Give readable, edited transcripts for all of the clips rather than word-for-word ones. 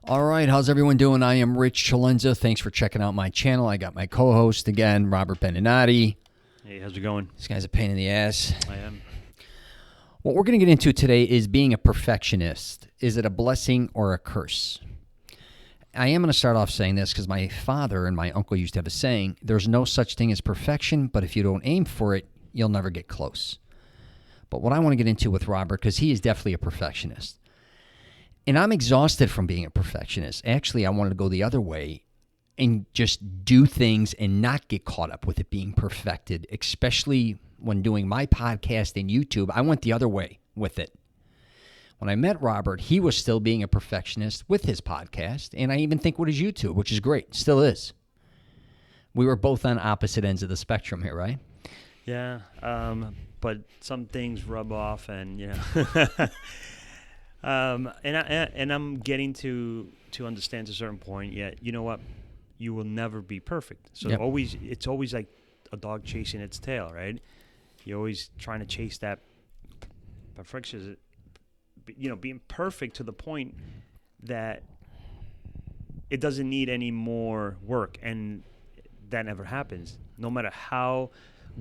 All right, how's everyone doing? I am Rich CELENZA. Thanks for checking out my channel. I got my co-host again, Robert Benenati. Hey, how's it going? This guy's a pain in the ass. I am. What we're going to get into today is being a perfectionist. Is it a blessing or a curse? I am going to start off saying this because my father and my uncle used to have a saying, there's no such thing as perfection, but if you don't aim for it, you'll never get close. But what I want to get into with Robert, because he is definitely a perfectionist. And I'm exhausted from being a perfectionist. Actually, I wanted to go the other way and just do things and not get caught up with it being perfected, especially when doing my podcast and YouTube. I went the other way with it. When I met Robert, he was still being a perfectionist with his podcast, and I even think with his YouTube, which is great, still is. We were both on opposite ends of the spectrum here, right? Yeah, but some things rub off, and and I'm getting to understand to a certain point. Yet, you know what? You will never be perfect. So Yep. it's always like a dog chasing its tail, right? You're always trying to chase that perfection. Being perfect to the point that it doesn't need any more work, and that never happens. No matter how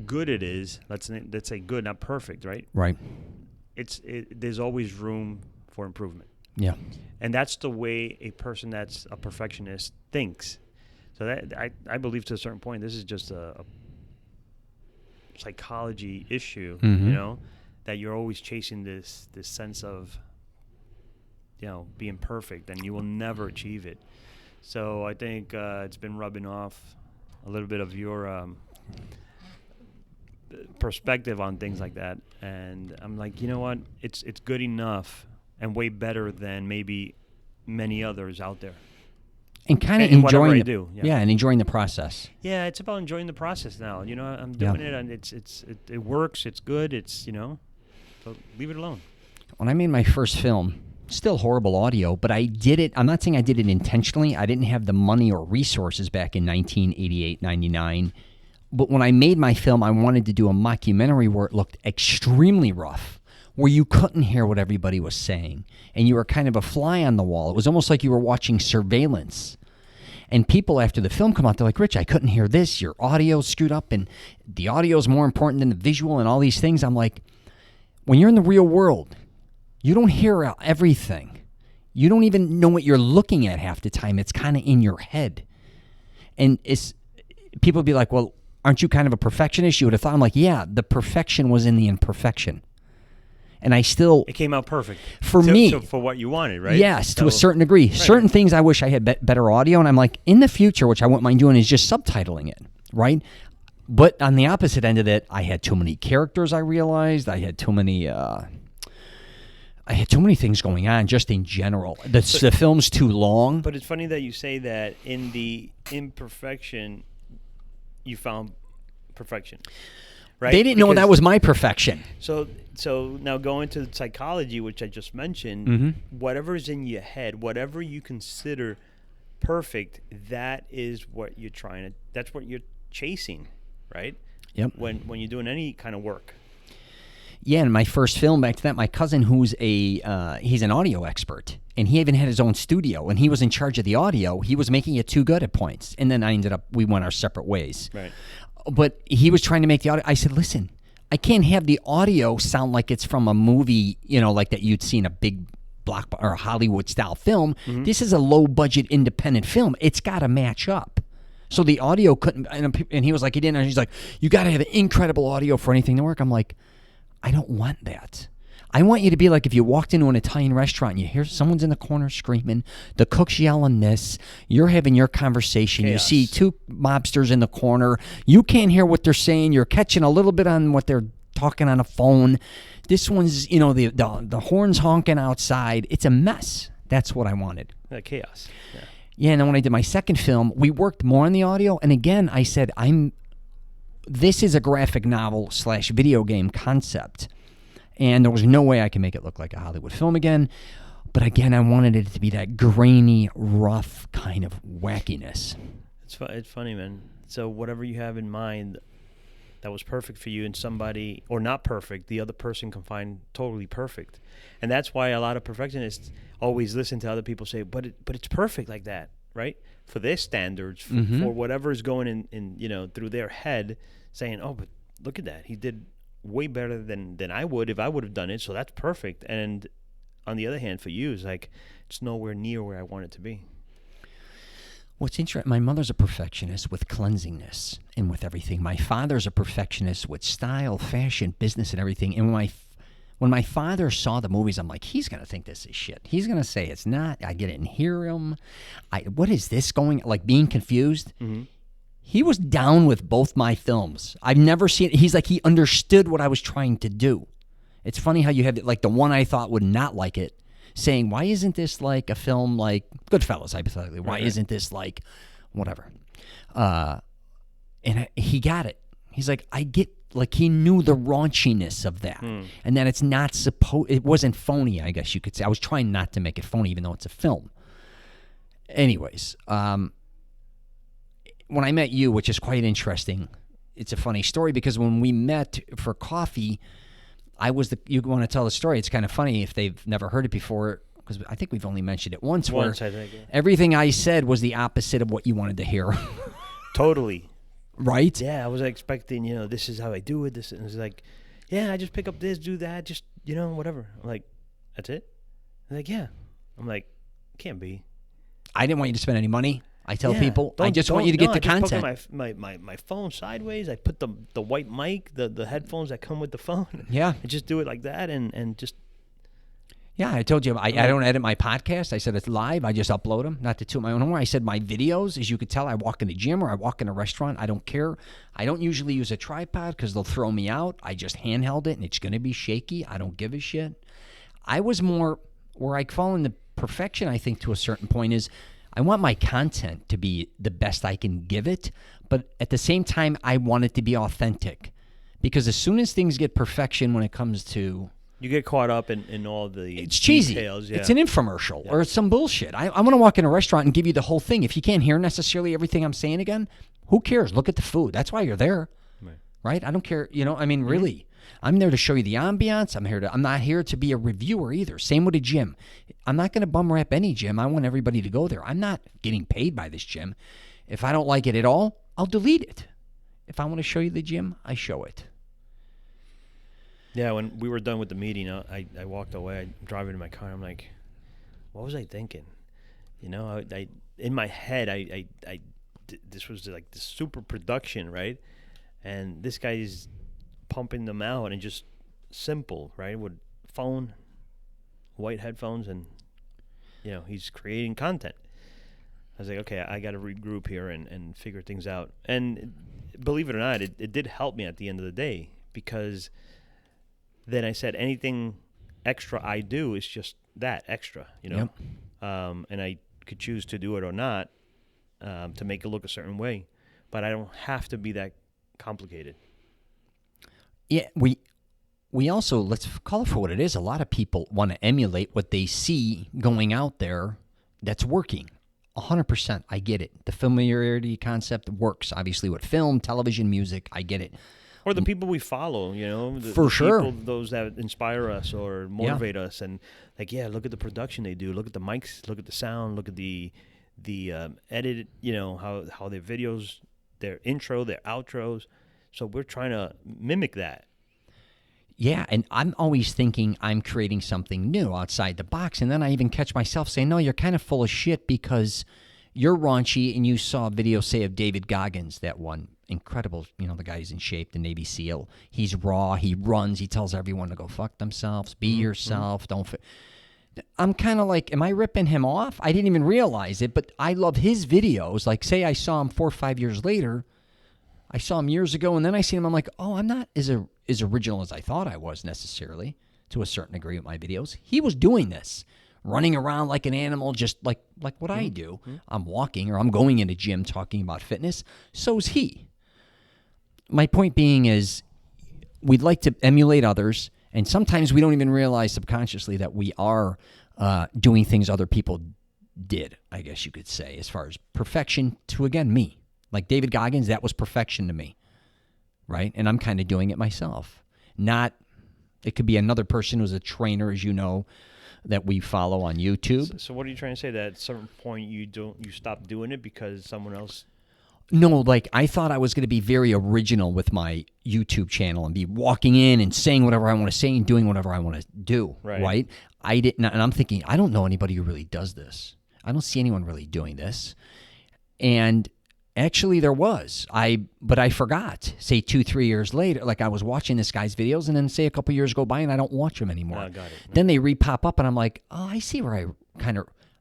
good it is, let's say good, not perfect, right? Right. There's always room for improvement. Yeah. And that's the way a person that's a perfectionist thinks. So that I believe to a certain point, this is just a psychology issue, Mm-hmm. that you're always chasing this sense of, being perfect, and you will never achieve it. So I think it's been rubbing off a little bit of your perspective on things like that. And I'm like, you know what? It's good enough and way better than maybe many others out there. And kind of enjoying enjoying and enjoying the process. Yeah, it's about enjoying the process now. I'm doing it, and it works. It's good. So leave it alone. When I made my first film, still horrible audio, but I did it. I'm not saying I did it intentionally. I didn't have the money or resources back in 1988, 99. But when I made my film, I wanted to do a mockumentary where it looked extremely rough, where you couldn't hear what everybody was saying, and you were kind of a fly on the wall. It was almost like you were watching surveillance. And people after the film come out, they're like, Rich, I couldn't hear this. Your audio's screwed up, and the audio is more important than the visual and all these things. I'm like, when you're in the real world, you don't hear everything. You don't even know what you're looking at half the time. It's kind of in your head. And people be like, well, aren't you kind of a perfectionist? You would have thought. I'm like, yeah, the perfection was in the imperfection. And it came out perfect for me. So for what you wanted, right? Yes, to a certain degree. Right. Certain things I wish I had better audio, and I'm like, in the future, which I wouldn't mind doing, is just subtitling it, right? But on the opposite end of it, I had too many characters. I realized I had too many. I had too many things going on, just in general. The film's too long. But it's funny that you say that. In the imperfection, you found perfection. Right? They didn't know that was my perfection. So now going to psychology, which I just mentioned, whatever's in your head, whatever you consider perfect, that is what that's what you're chasing, right? Yep. When you're doing any kind of work. Yeah, in my first film, back to that, my cousin, who's he's an audio expert, and he even had his own studio, and he was in charge of the audio. He was making it too good at points, and then we went our separate ways. Right. But he was trying to make the audio. I said, listen, I can't have the audio sound like it's from a movie, like that you'd see in a big block or a Hollywood-style film. Mm-hmm. This is a low-budget independent film. It's got to match up. So the audio couldn't, and he was like, he's like, you got to have incredible audio for anything to work. I'm like, I don't want that. I want you to be like if you walked into an Italian restaurant and you hear someone's in the corner screaming, the cook's yelling this, you're having your conversation, Chaos. You see two mobsters in the corner, you can't hear what they're saying, you're catching a little bit on what they're talking on a phone. This one's, the horns honking outside. It's a mess. That's what I wanted. Chaos. Yeah. Yeah, and then when I did my second film, we worked more on the audio, and again, I said, this is a graphic novel / video game concept. And there was no way I could make it look like a Hollywood film again. But again, I wanted it to be that grainy, rough kind of wackiness. It's funny, man. So whatever you have in mind that was perfect for you and somebody, or not perfect, the other person can find totally perfect. And that's why a lot of perfectionists always listen to other people say, but it's perfect like that, right? For their standards, for whatever is going in through their head, saying, oh, but look at that, he did way better than I would if I would have done it, so that's perfect. And on the other hand, for you, it's like it's nowhere near where I want it to be. What's interesting, my mother's a perfectionist with cleansingness and with everything. My father's a perfectionist with style, fashion, business, and everything. And when my father saw the movies, I'm like, he's going to think this is shit. He's going to say it's not. I get it and hear him. What is this going, like being confused? Mm-hmm. He was down with both my films. I've never seen it. He's like, he understood what I was trying to do. It's funny how you have like the one I thought would not like it, saying, why isn't this like a film like Goodfellas, hypothetically? Why isn't this like whatever? He got it. He's like, I get, like he knew the raunchiness of that. And that it's not it wasn't phony, I guess you could say. I was trying not to make it phony, even though it's a film. Anyways, when I met you, which is quite interesting, it's a funny story because when we met for coffee, you want to tell the story. It's kind of funny if they've never heard it before, because I think we've only mentioned it once where I think, yeah. Everything I said was the opposite of what you wanted to hear. Totally. Right? Yeah, I was expecting, this is how I do it. This, and it's like, yeah, I just pick up this, do that, just, whatever. I'm like, that's it? They're like, yeah. I'm like, can't be. I didn't want you to spend any money. I tell people, I just want you to get the content. I just put my phone sideways. I put the white mic, the headphones that come with the phone. Yeah. I just do it like that and just. Yeah, I told you, I don't edit my podcast. I said it's live. I just upload them, not to toot my own horn. I said my videos, as you could tell, I walk in the gym or I walk in a restaurant. I don't care. I don't usually use a tripod because they'll throw me out. I just handheld it, and it's going to be shaky. I don't give a shit. I was more, where I fall into perfection, I think, to a certain point is, I want my content to be the best I can give it, but at the same time, I want it to be authentic. Because as soon as things get perfection when it comes to... You get caught up in all the it's cheesy. Details. Yeah. It's an infomercial or it's some bullshit. I'm going to walk in a restaurant and give you the whole thing. If you can't hear necessarily everything I'm saying again, who cares? Look at the food. That's why you're there, right? I don't care. Really. I'm there to show you the ambiance. I'm not here to be a reviewer either. Same with a gym. I'm not going to bum rap any gym. I want everybody to go there. I'm not getting paid by this gym. If I don't like it at all, I'll delete it. If I want to show you the gym, I show it. Yeah, when we were done with the meeting, I walked away. I'm driving in my car. I'm like, what was I thinking? I in my head, this was like the super production, right? And this guy's pumping them out and just simple, right? With phone, white headphones, and he's creating content. I was like, okay, I got to regroup here and figure things out. And believe it or not, it did help me at the end of the day, because then I said anything extra I do is just that extra, Yep. And I could choose to do it or not, to make it look a certain way, but I don't have to be that complicated. Yeah, we also, let's call it for what it is. A lot of people want to emulate what they see going out there that's working. 100%, I get it. The familiarity concept works, obviously, with film, television, music. I get it. Or the people we follow, For sure. People, those that inspire us or motivate us, and like, look at the production they do. Look at the mics. Look at the sound. Look at the edit. How their videos, their intro, their outros. So we're trying to mimic that. Yeah, and I'm always thinking I'm creating something new outside the box, and then I even catch myself saying, no, you're kind of full of shit because you're raunchy, and you saw a video, say, of David Goggins, that one. Incredible, the guy's in shape, the Navy SEAL. He's raw, he runs, he tells everyone to go fuck themselves, be yourself, don't... I'm kind of like, am I ripping him off? I didn't even realize it, but I love his videos. Like, say I saw him 4 or 5 years later, I saw him years ago, and then I see him, I'm like, oh, I'm not as original as I thought I was necessarily, to a certain degree with my videos. He was doing this, running around like an animal, just like what I do. I'm walking, or I'm going in a gym talking about fitness. So's he. My point being is, we'd like to emulate others, and sometimes we don't even realize subconsciously that we are doing things other people did, I guess you could say, as far as perfection to, again, me. Like David Goggins, that was perfection to me, right? And I'm kind of doing it myself. It could be another person who's a trainer, as you know, that we follow on YouTube. So what are you trying to say? That at some point you stop doing it because someone else? No, like I thought I was going to be very original with my YouTube channel and be walking in and saying whatever I want to say and doing whatever I want to do. Right? I didn't, and I'm thinking, I don't know anybody who really does this. I don't see anyone really doing this. And actually there was. But I forgot. Say 2-3 years later, like I was watching this guy's videos, and then say a couple years go by and I don't watch them anymore. Oh, got it. Then they re-pop up and I'm like, oh, I see where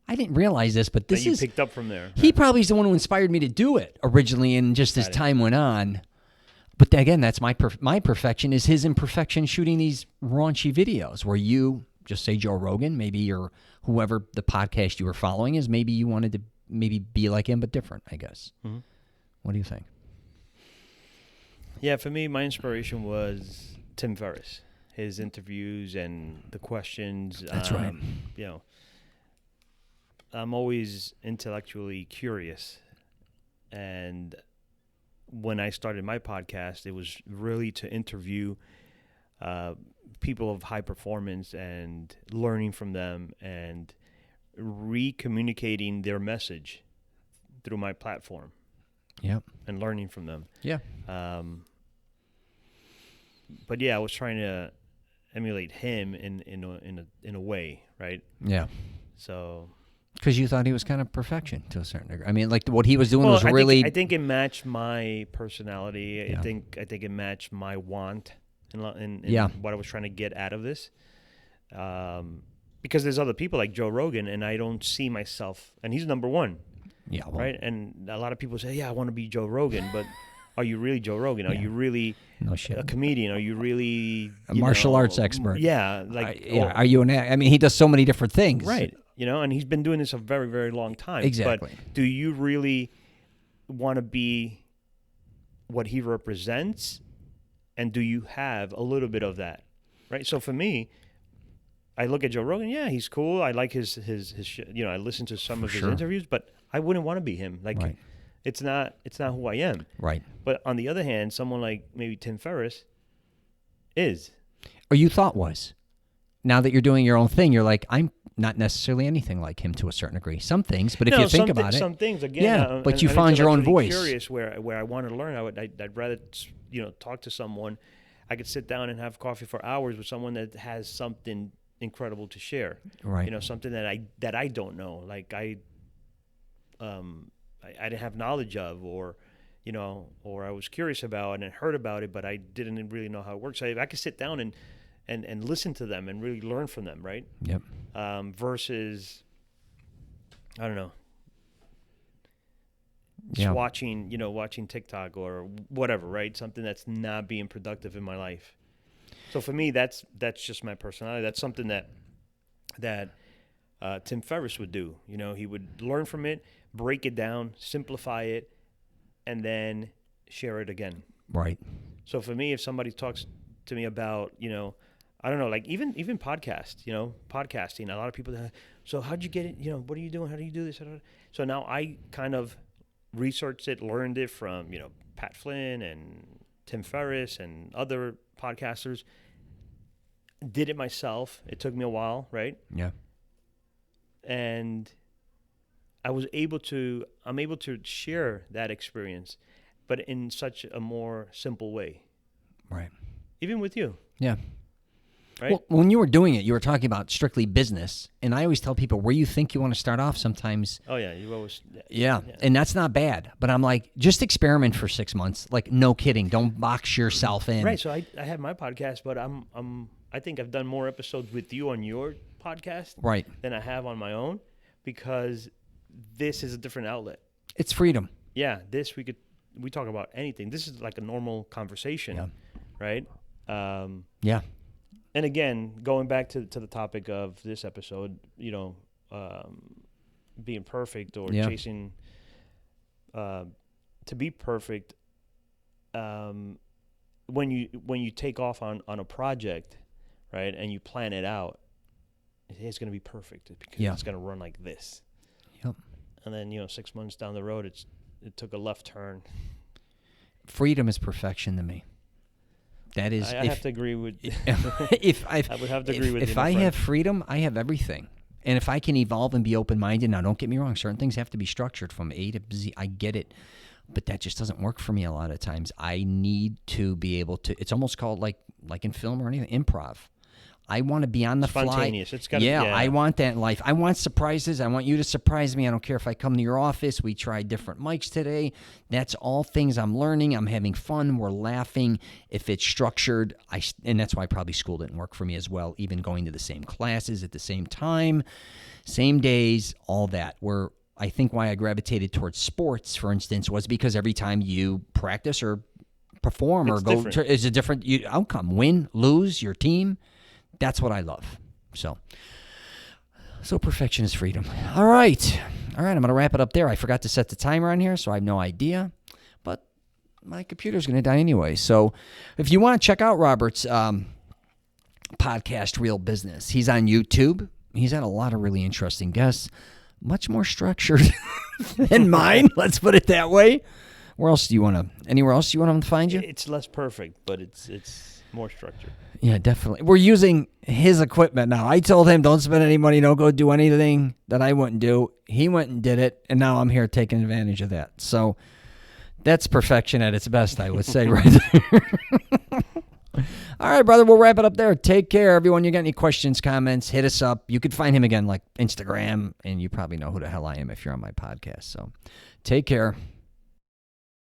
I didn't realize this, but this you picked up from there. He probably is the one who inspired me to do it originally, and just as time went on. But again, that's my perfection is his imperfection shooting these raunchy videos where you just say Joe Rogan, maybe you're whoever the podcast you were following is, maybe you wanted to maybe be like him, but different, I guess. Mm-hmm. What do you think? Yeah, for me, my inspiration was Tim Ferriss, his interviews and the questions. That's right. You know, I'm always intellectually curious, and when I started my podcast, it was really to interview people of high performance and learning from them and re-communicating their message through my platform. Yep. And learning from them. Yeah. But yeah, I was trying to emulate him in a way, right? Yeah. So. Because you thought he was kind of perfection to a certain degree. I mean, like what he was doing was I really. I think it matched my personality. Yeah. I think it matched my want in yeah. what I was trying to get out of this. Because there's other people like Joe Rogan, and I don't see myself, and he's number one. Yeah. Well, right. And a lot of people say, "Yeah, I want to be Joe Rogan," but are you really Joe Rogan? Are you really a comedian? Are you really a martial arts expert? Yeah. Like, are you an? I mean, he does so many different things. Right. And he's been doing this a very, very long time. Exactly. But do you really want to be what he represents? And do you have a little bit of that? Right. So for me, I look at Joe Rogan. Yeah, he's cool. I like his I listen to some of his interviews, but I wouldn't want to be him. Like, right. It's not who I am. Right. But on the other hand, someone like maybe Tim Ferriss is. Or you thought was. Now that you're doing your own thing, you're like, I'm not necessarily anything like him to a certain degree. Some things, but if you think about it. Some things, again. Yeah, but you found your own voice. I'm curious where I want to learn. I'd rather, talk to someone. I could sit down and have coffee for hours with someone that has something incredible to share. Right. Something that I don't know. Like I didn't have knowledge of, or I was curious about and heard about it, but I didn't really know how it works. I could sit down and listen to them and really learn from them, right? Yep. Versus, I don't know, yeah. watching TikTok or whatever, right? Something that's not being productive in my life. So for me, that's just my personality. That's something that Tim Ferriss would do. He would learn from it, break it down, simplify it, and then share it again. Right. So for me, if somebody talks to me about, I don't know, like even podcasting, a lot of people, so how'd you get it? What are you doing? How do you do this? So now I kind of researched it, learned it from, Pat Flynn and Tim Ferriss and other podcasters. Did it myself. It took me a while, right? Yeah. And I'm able to share that experience, but in such a more simple way. Right. Even with you. Yeah. Right? Well, when you were doing it, you were talking about strictly business. And I always tell people where you think you want to start off sometimes. Oh, yeah. You always. Yeah. And that's not bad. But I'm like, just experiment for 6 months. Like, no kidding. Don't box yourself in. Right. So I have my podcast, but I think I've done more episodes with you on your podcast than I have on my own, because this is a different outlet. It's freedom. Yeah. We talk about anything. This is like a normal conversation. Right? Yeah. And again, going back to the topic of this episode, being perfect or chasing to be perfect. When you take off on a project, right, and you plan it out, it's going to be perfect because it's going to run like this. Yep. And then 6 months down the road, it took a left turn. Freedom is perfection to me. That is, I have to agree with. if I would have to agree with you. If my I friend. have freedom, I have everything. And if I can evolve and be open-minded, now don't get me wrong, certain things have to be structured from A to Z. I get it. But that just doesn't work for me a lot of times. I need to be able to, it's almost called like in film or anything, improv. I want to be on the Spontaneous. fly. It's gotta, yeah, I want that in life. I want surprises. I want you to surprise me. I don't care if I come to your office. We tried different mics today. That's all things I'm learning. I'm having fun. We're laughing. If it's structured, and that's why probably school didn't work for me as well, even going to the same classes at the same time, same days, all that. I think why I gravitated towards sports, for instance, was because every time you practice or perform or go to, is a different outcome. Win, lose, your team. That's what I love. So perfection is freedom. All right. I'm going to wrap it up there. I forgot to set the timer on here, so I have no idea. But my computer's going to die anyway. So if you want to check out Robert's podcast, Real Business, he's on YouTube. He's had a lot of really interesting guests. Much more structured than mine. Let's put it that way. Anywhere else do you want them to find you? It's less perfect, but it's more structured. Yeah, definitely. We're using his equipment now. I told him, don't spend any money, don't go do anything that I wouldn't do. He went and did it, and now I'm here taking advantage of that. So that's perfection at its best, I would say, right there. All right, brother, we'll wrap it up there. Take care, everyone. You got any questions, comments, hit us up. You could find him again like Instagram, and you probably know who the hell I am if you're on my podcast. So take care.